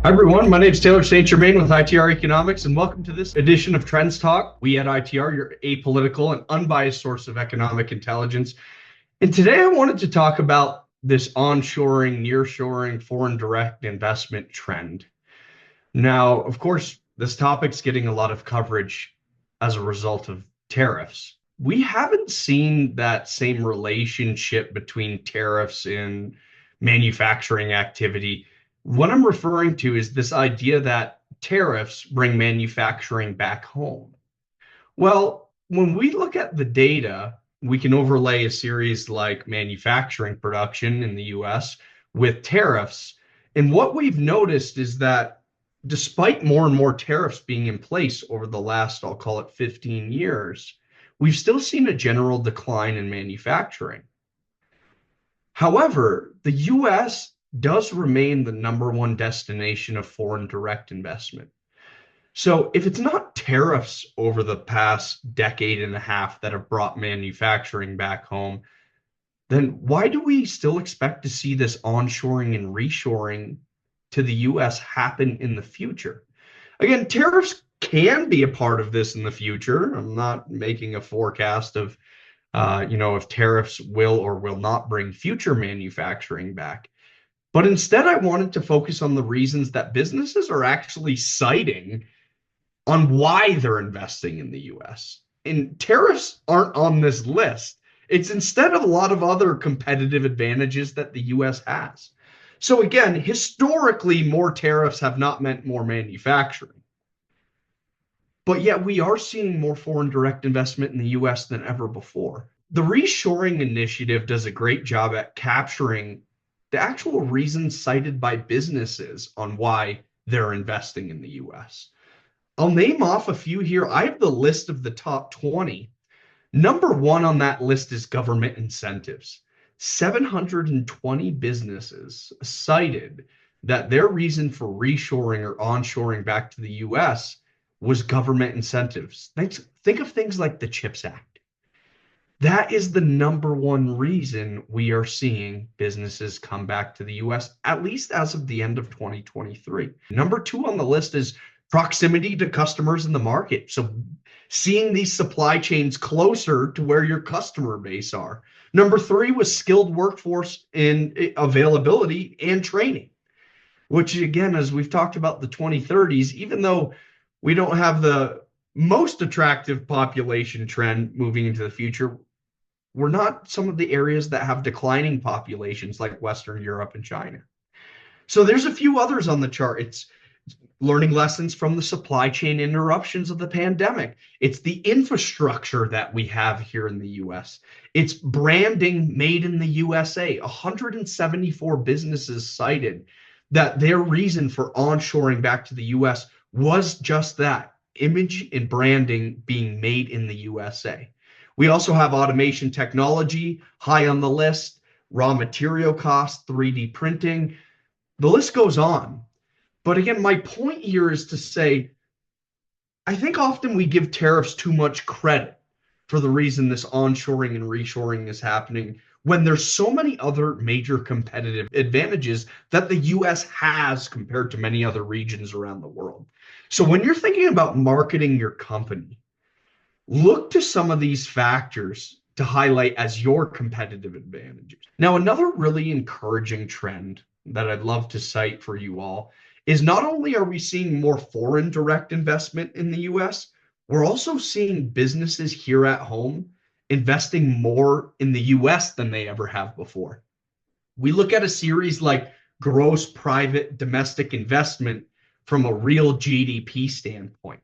Hi everyone, my name is Taylor St. Germain with ITR Economics, and welcome to this edition of TrendsTalk. We at ITR, your apolitical and unbiased source of economic intelligence. And today I wanted to talk about this onshoring, nearshoring, foreign direct investment trend. Now, of course, this topic's getting a lot of coverage as a result of tariffs. We haven't seen that same relationship between tariffs and manufacturing activity. What I'm referring to is this idea that tariffs bring manufacturing back home. Well, when we look at the data, we can overlay a series like manufacturing production in the US with tariffs. And what we've noticed is that despite more and more tariffs being in place over the last, I'll call it 15 years, we've still seen a general decline in manufacturing. However, the US does remain the number one destination of foreign direct investment. So if it's not tariffs over the past decade and a half that have brought manufacturing back home, then why do we still expect to see this onshoring and reshoring to the US happen in the future? Again, tariffs can be a part of this in the future. I'm not making a forecast of if tariffs will or will not bring future manufacturing back. But instead, I wanted to focus on the reasons that businesses are actually citing on why they're investing in the US. And tariffs aren't on this list. It's instead of a lot of other competitive advantages that the US has. So again, historically, more tariffs have not meant more manufacturing. But yet we are seeing more foreign direct investment in the US than ever before. The reshoring initiative does a great job at capturing the actual reasons cited by businesses on why they're investing in the US. I'll name off a few here. I have the list of the top 20. Number one on that list is government incentives. 720 businesses cited that their reason for reshoring or onshoring back to the US was government incentives. Think of things like the CHIPS Act. That is the number one reason we are seeing businesses come back to the US, at least as of the end of 2023. Number two on the list is proximity to customers in the market. So seeing these supply chains closer to where your customer base are. Number three was skilled workforce and availability and training, which again, as we've talked about the 2030s, even though we don't have the most attractive population trend moving into the future, we're not some of the areas that have declining populations like Western Europe and China. So there's a few others on the chart. It's learning lessons from the supply chain interruptions of the pandemic. It's the infrastructure that we have here in the US. It's branding made in the USA. 174 businesses cited that their reason for onshoring back to the US was just that, image and branding being made in the USA. We also have automation technology high on the list, raw material costs, 3D printing. The list goes on. But again, my point here is to say, I think often we give tariffs too much credit for the reason this onshoring and reshoring is happening when there's so many other major competitive advantages that the US has compared to many other regions around the world. So when you're thinking about marketing your company, look to some of these factors to highlight as your competitive advantages. Now, another really encouraging trend that I'd love to cite for you all is not only are we seeing more foreign direct investment in the US, we're also seeing businesses here at home investing more in the US than they ever have before. We look at a series like gross private domestic investment from a real GDP standpoint.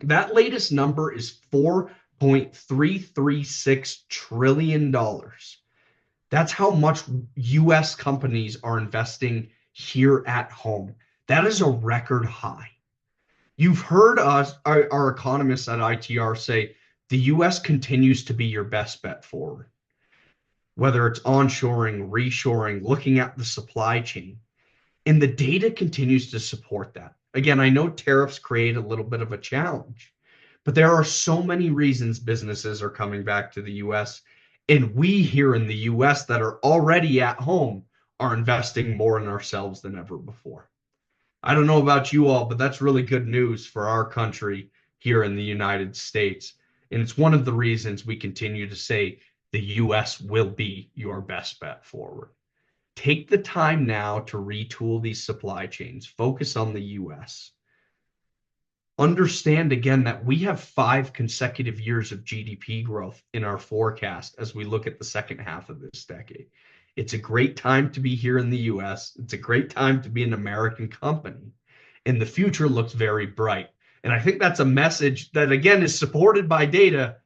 That latest number is $4.336 trillion. That's how much US companies are investing here at home. That is a record high. You've heard us, our economists at ITR say the US continues to be your best bet forward. Whether it's onshoring, reshoring, looking at the supply chain. And the data continues to support that. Again, I know tariffs create a little bit of a challenge, but there are so many reasons businesses are coming back to the US. And we here in the US that are already at home are investing more in ourselves than ever before. I don't know about you all, but that's really good news for our country here in the United States. And it's one of the reasons we continue to say the US will be your best bet forward. Take the time now to retool these supply chains, focus on the US. Understand again that we have 5 consecutive years of GDP growth in our forecast as we look at the second half of this decade. It's a great time to be here in the US. It's a great time to be an American company. And the future looks very bright. And I think that's a message that, again, is supported by data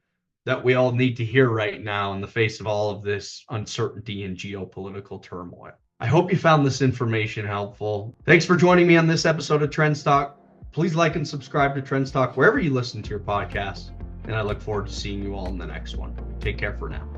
that we all need to hear right now in the face of all of this uncertainty and geopolitical turmoil. I hope you found this information helpful. Thanks for joining me on this episode of TrendsTalk. Please like and subscribe to TrendsTalk wherever you listen to your podcast. And I look forward to seeing you all in the next one. Take care for now.